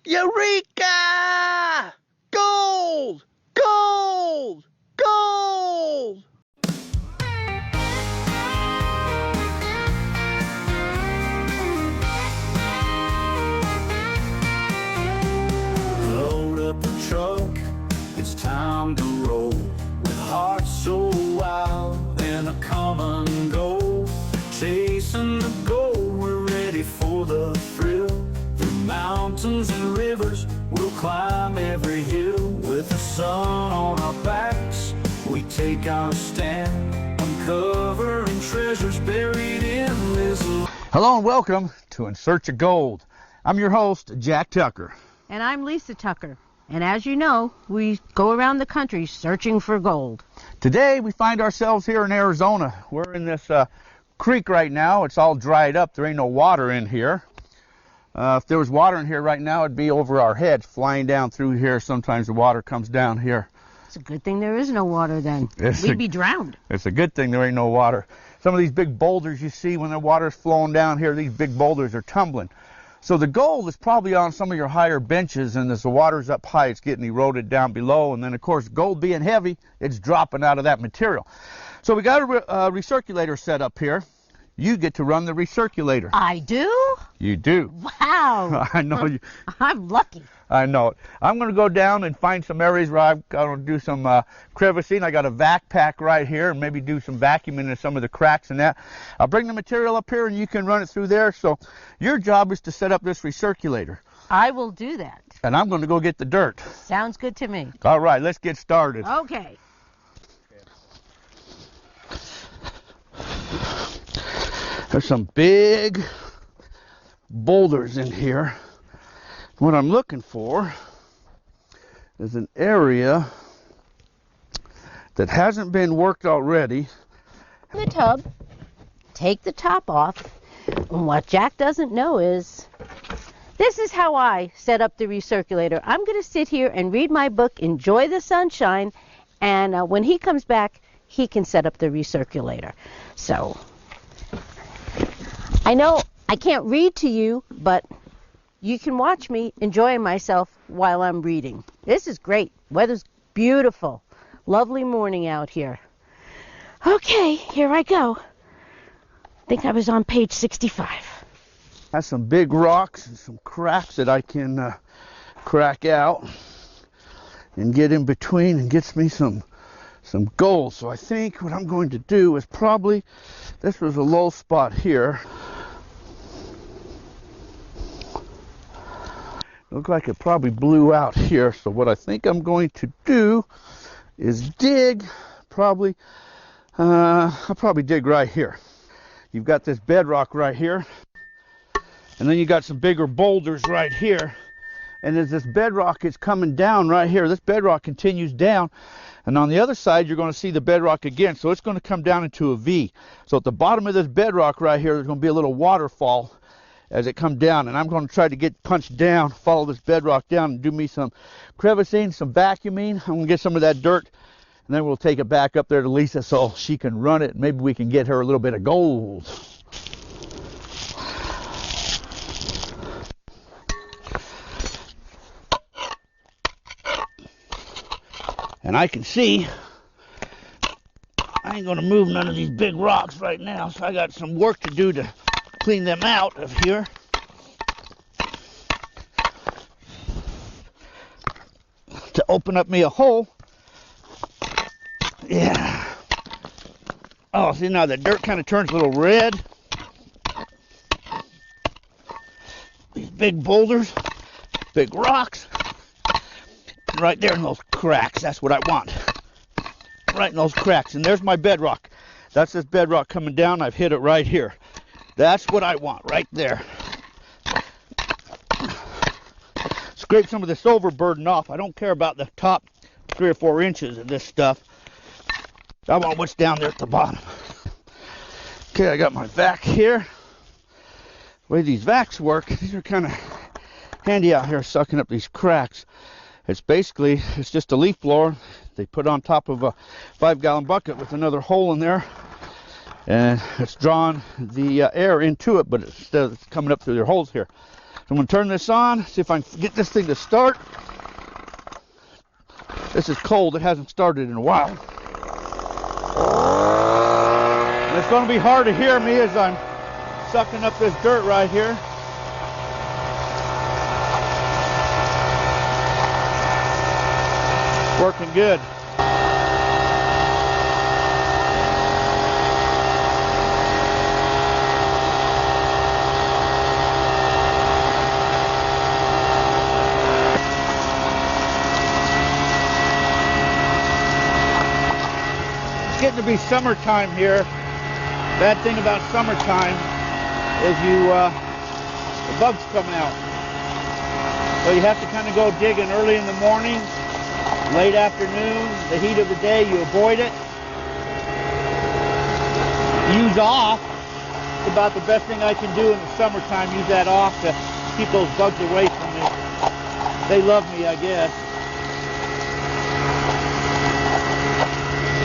Eureka! Gold! Gold! Gold! Load up the truck, it's time to roll. With hearts so wild and a common goal. Chasing the goal, we're ready for the thrill. Through mountains and rivers, we'll climb every hill. With the sun on our backs, we take our stand. Uncovering treasures buried in this land. Hello and welcome to In Search of Gold. I'm your host, Jack Tucker. And I'm Lisa Tucker. And as you know, we go around the country searching for gold. Today we find ourselves here in Arizona. We're in this creek right now. It's all dried up. There ain't no water in here. If there was water in here right now, it'd be over our heads, flying down through here. Sometimes the water comes down here. It's a good thing there is no water then. We'd be drowned. It's a good thing there ain't no water. Some of these big boulders you see when the water's flowing down here, these big boulders are tumbling. So the gold is probably on some of your higher benches, and as the water's up high, it's getting eroded down below. And then, of course, gold being heavy, it's dropping out of that material. So we got a recirculator set up here. You get to run the recirculator. I do? You do. Wow. I know you. I'm lucky. I know it. I'm going to go down and find some areas where I'm going to do some crevicing. I got a vac pack right here and maybe do some vacuuming in some of the cracks and that. I'll bring the material up here and you can run it through there. So your job is to set up this recirculator. I will do that. And I'm going to go get the dirt. Sounds good to me. All right, let's get started. Okay. There's some big boulders in here. What I'm looking for is an area that hasn't been worked already. In the tub, take the top off. And what Jack doesn't know is, this is how I set up the recirculator. I'm going to sit here and read my book, enjoy the sunshine, and when he comes back, he can set up the recirculator. So, I know I can't read to you, but you can watch me enjoying myself while I'm reading. This is great. Weather's beautiful. Lovely morning out here. Okay, here I go. I think I was on page 65. Has some big rocks and some cracks that I can crack out and get in between and gets me some gold. So I think what I'm going to do is probably, this was a low spot here. Looks like it probably blew out here. So what I think I'm going to do is dig, I'll probably dig right here. You've got this bedrock right here. And then you got some bigger boulders right here. And as this bedrock is coming down right here, this bedrock continues down. And on the other side, you're going to see the bedrock again. So it's going to come down into a V. So at the bottom of this bedrock right here, there's going to be a little waterfall as it comes down. And I'm going to try to get punched down, follow this bedrock down, and do me some crevicing, some vacuuming. I'm going to get some of that dirt. And then we'll take it back up there to Lisa so she can run it. Maybe we can get her a little bit of gold. And I can see I ain't going to move none of these big rocks right now, so I got some work to do to clean them out of here. To open up me a hole. Yeah. Oh, see now the dirt kind of turns a little red. These big boulders, big rocks. Right there in those cracks, that's what I want. Right in those cracks, and there's my bedrock. That's this bedrock coming down. I've hit it right here. That's what I want, right there. Scrape some of this overburden off. I don't care about the top 3 or 4 inches of this stuff. I want what's down there at the bottom. Okay, I got my vac here. The way these vacs work, these are kind of handy out here sucking up these cracks. It's just a leaf blower they put on top of a 5-gallon bucket with another hole in there, and it's drawing the air into it, but it's coming up through their holes here. I'm going to turn this on, see if I can get this thing to start. This is cold. It hasn't started in a while. And it's going to be hard to hear me as I'm sucking up this dirt right here. Working good. It's getting to be summertime here. Bad thing about summertime is the bugs come out. So you have to kind of go digging early in the morning, late afternoon, the heat of the day, you avoid it. Use off. It's about the best thing I can do in the summertime, use that off to keep those bugs away from me. They love me, I guess.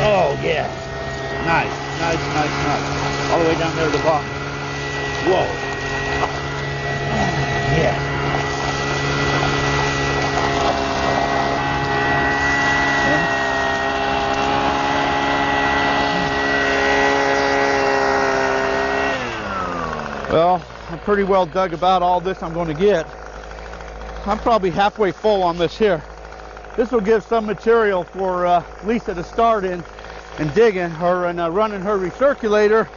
Oh, yeah. Nice, nice, nice, nice. All the way down there to the bottom. Whoa. Yeah. Well, I'm pretty well dug about all this I'm going to get. I'm probably halfway full on this here. This will give some material for Lisa to start in and digging her and running her recirculator.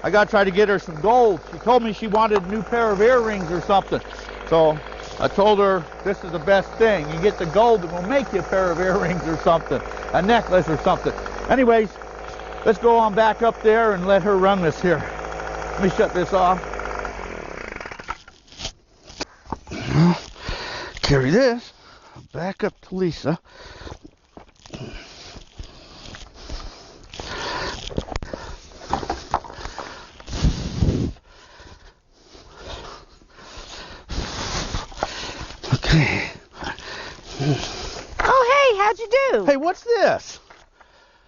I got to try to get her some gold. She told me she wanted a new pair of earrings or something. So I told her this is the best thing. You get the gold and we'll make you a pair of earrings or something, a necklace or something. Anyways, let's go on back up there and let her run this here. Let me shut this off. Carry this back up to Lisa. Okay. Oh, hey, how'd you do? Hey, what's this?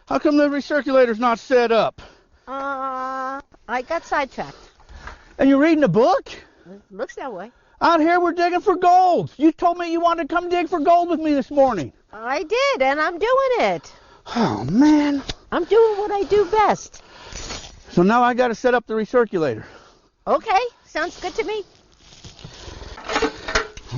How come the recirculator's not set up? I got sidetracked. And you're reading a book? Looks that way. Out here we're digging for gold. You told me you wanted to come dig for gold with me this morning. I did, and I'm doing it. Oh, man. I'm doing what I do best. So now I got to set up the recirculator. Okay, sounds good to me.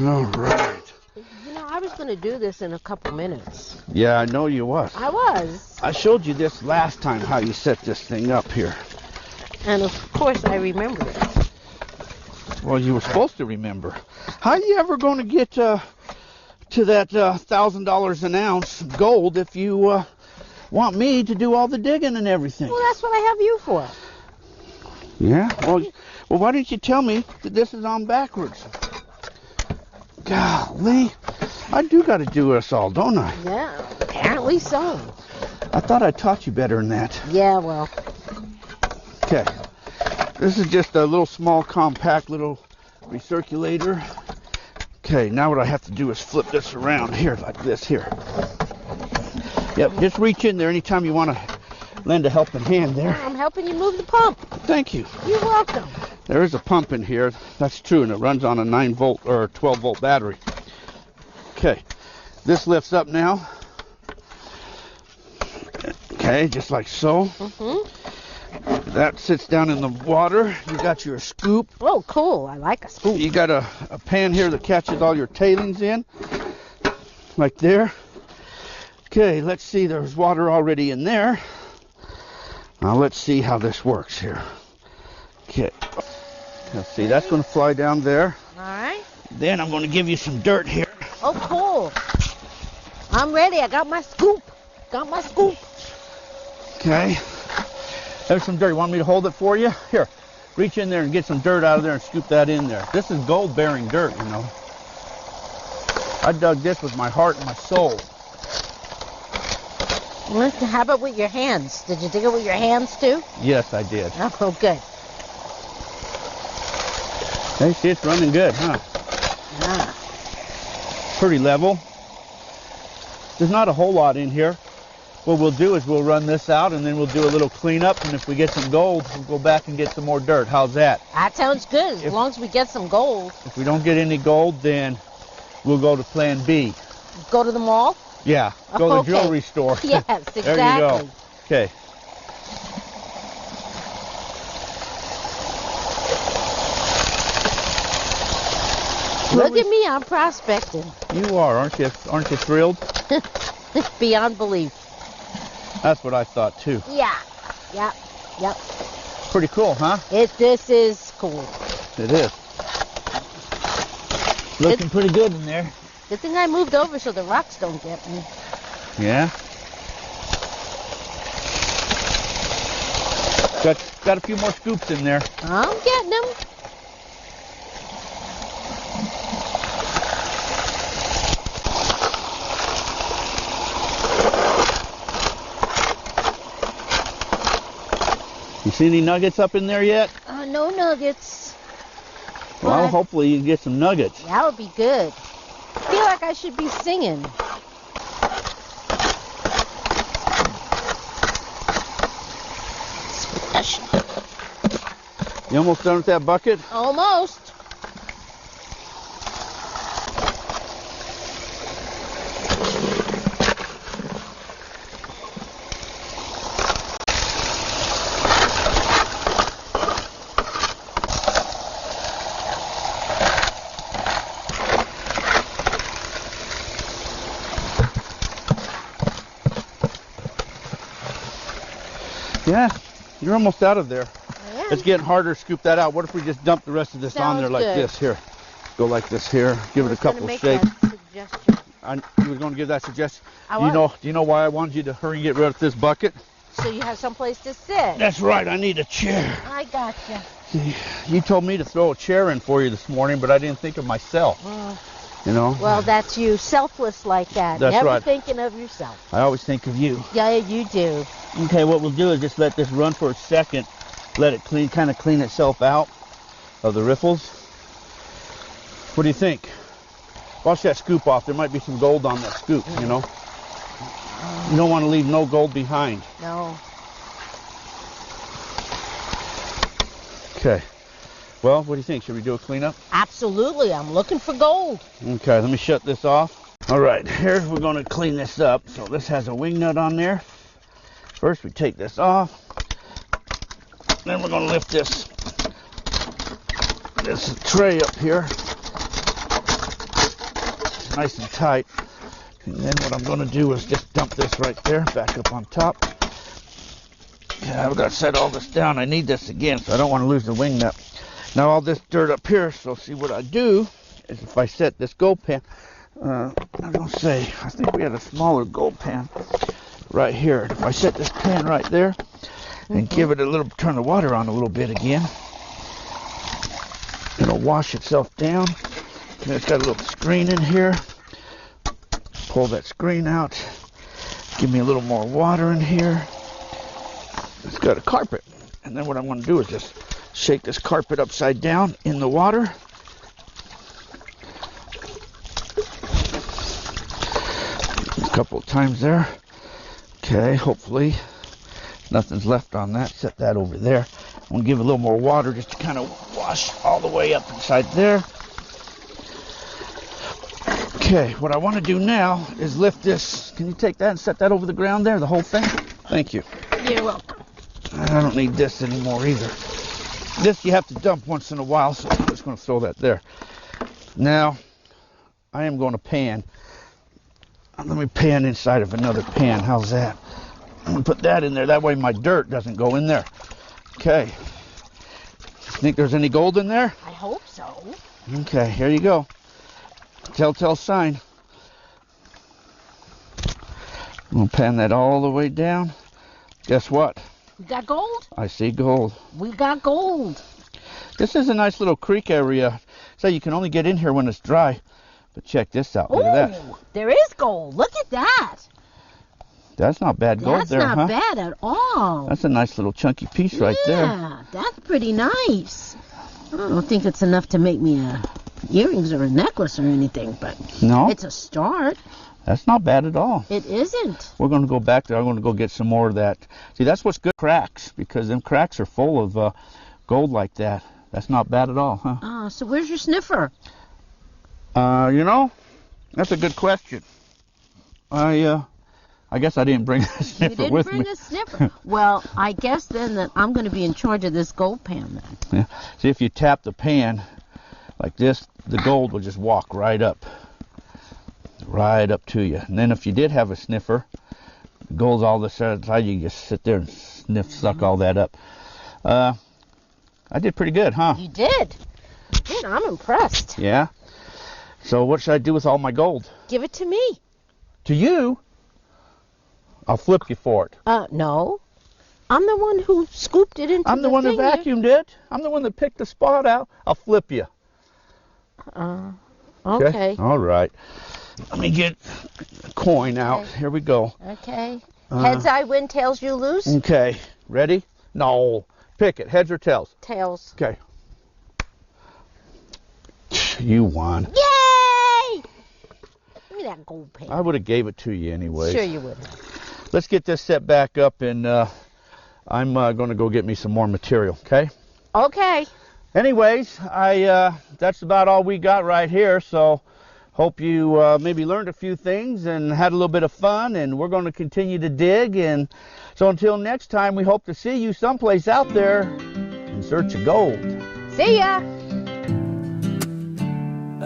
All right. You know, I was going to do this in a couple minutes. Yeah, I know you was. I was. I showed you this last time, how you set this thing up here. And of course I remember it. Well, you were supposed to remember. How are you ever going to get to that $1,000 an ounce gold if you want me to do all the digging and everything? Well, that's what I have you for. Yeah? Well, why didn't you tell me that this is on backwards? Golly. I do got to do this all, don't I? Yeah, apparently so. I thought I taught you better than that. Yeah, well. Okay. This is just a little small, compact little recirculator. Okay, now what I have to do is flip this around here, like this here. Yep, just reach in there anytime you want to lend a helping hand there. I'm helping you move the pump. Thank you. You're welcome. There is a pump in here. That's true, and it runs on a 9-volt or 12-volt battery. Okay, this lifts up now. Okay, just like so. That sits down in the water. You got your scoop. Oh, cool. I like a scoop. You got a pan here that catches all your tailings in, like there. Okay, let's see. There's water already in there. Now let's see how this works here. Okay. Let's see. That's going to fly down there. All right. Then I'm going to give you some dirt here. Oh, cool. I'm ready. I got my scoop. Got my scoop. Okay. There's some dirt. You want me to hold it for you? Here. Reach in there and get some dirt out of there and scoop that in there. This is gold-bearing dirt, you know. I dug this with my heart and my soul. Listen, how about with your hands? Did you dig it with your hands, too? Yes, I did. Oh, good. Hey, see, it's running good, huh? Ah. Pretty level. There's not a whole lot in here. what we'll do is we'll run this out and then we'll do a little cleanup, and if we get some gold, we'll go back and get some more dirt. How's that? That sounds good, as long as we get some gold. If we don't get any gold, then we'll go to plan B. Go to the mall? Yeah, go to the Okay. jewelry store. Yes, exactly. There you go. Okay. Look at me, I'm prospecting. You are, aren't you? Aren't you thrilled? Beyond belief. That's what I thought too. Yeah. Yep. Pretty cool, huh? This is cool. It is. Looking pretty good in there. Good thing I moved over so the rocks don't get me. Yeah. Got a few more scoops in there. I'm getting them. You see any nuggets up in there yet? No nuggets. Well, But hopefully you can get some nuggets. that would be good. I feel like I should be singing. Special. You almost done with that bucket? Almost. Yeah, you're almost out of there. I am. It's getting harder to scoop that out. What if we just dump the rest of this on there Sounds like good. this? Here, go like this here. Give it a was gonna couple make shakes. that suggestion. You were going to give that suggestion. I Do you was. know why I wanted you to hurry and get rid of this bucket? So you have someplace to sit. That's right. I need a chair. I gotcha. You told me to throw a chair in for you this morning, but I didn't think of myself. You know. Well, that's you. Selfless like that. That's Never right. thinking of yourself. I always think of you. Yeah, you do. Okay, what we'll do is just let this run for a second. Let it kind of clean itself out of the riffles. What do you think? Wash that scoop off. There might be some gold on that scoop, you know. You don't want to leave no gold behind. No. Okay. Well, what do you think? Should we do a cleanup? Absolutely. I'm looking for gold. Okay, let me shut this off. All right, here's we're going to clean this up. So this has a wing nut on there. First, we take this off. Then we're going to lift this tray up here, nice and tight. And then what I'm going to do is just dump this right there, back up on top. Yeah, I've got to set all this down. I need this again, so I don't want to lose the wing nut. Now all this dirt up here, so see what I do is if I set this gold pan, I think we had a smaller gold pan right here. If I set this pan right there and give it a little, turn the water on a little bit again, it'll wash itself down. And it's got a little screen in here. Pull that screen out. Give me a little more water in here. It's got a carpet. And then what I'm going to do is just shake this carpet upside down in the water. A couple of times there. Okay, hopefully nothing's left on that. Set that over there. I'm going to give it a little more water just to kind of wash all the way up inside there. Okay, what I want to do now is lift this. Can you take that and set that over the ground there, the whole thing? Thank you. You're welcome. I don't need this anymore either. This you have to dump once in a while, so I'm just going to throw that there. Now, I am going to pan. Let me pan inside of another pan. How's that? I'm going to put that in there. That way my dirt doesn't go in there. Okay. Think there's any gold in there? I hope so. Okay, here you go. Telltale sign. I'm going to pan that all the way down. Guess what? We got gold? I see gold. We got gold. This is a nice little creek area. So you can only get in here when it's dry. But check this out. Look at that. Ooh, there is gold. Look at that. That's not bad gold That's there, not huh? bad at all. That's a nice little chunky piece right there. Yeah, that's pretty nice. I don't think it's enough to make me earrings or a necklace or anything, but No? it's a start. That's not bad at all. It isn't. We're going to go back there. I'm going to go get some more of that. See, that's what's good, cracks, because them cracks are full of gold like that. That's not bad at all, huh? So where's your sniffer? You know, that's a good question. I guess I didn't bring a sniffer with me. You didn't bring a sniffer. Well, I guess then that I'm going to be in charge of this gold pan then. Yeah. See, if you tap the pan like this, the gold will just walk right up to you. And then if you did have a sniffer, the gold's all this side, you just sit there and suck all that up. I did pretty good, huh? You did. Man, I'm impressed. Yeah. So what should I do with all my gold? Give it to me. To you? I'll flip you for it. No. I'm the one who scooped it into I'm the one thing that vacuumed it. I'm the one that picked the spot out. I'll flip you. Okay. All right. Let me get a coin out. Okay. Here we go. Okay. Heads I win, tails you lose? Okay. Ready? No. Pick it. Heads or tails? Tails. Okay. You won. Yay! Give me that gold pan. I would have gave it to you anyway. Sure you would have. Let's get this set back up, and I'm going to go get me some more material, okay? Okay. Anyways, that's about all we got right here, so hope you maybe learned a few things and had a little bit of fun, and we're going to continue to dig. And so until next time, we hope to see you someplace out there in search of gold. See ya!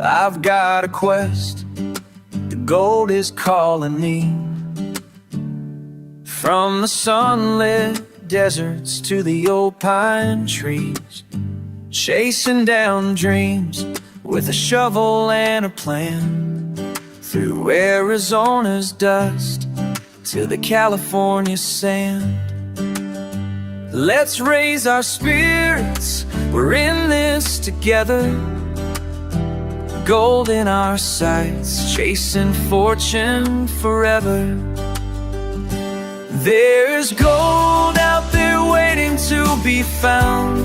I've got a quest, the gold is calling me. From the sunlit deserts to the old pine trees, chasing down dreams with a shovel and a plan. Through Arizona's dust to the California sand. Let's raise our spirits, we're in this together. Gold in our sights, chasing fortune forever. There's gold out there waiting to be found.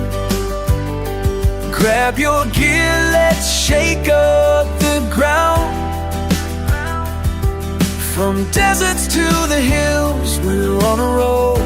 Grab your gear, let's shake up the ground. From deserts to the hills, we're on a roll.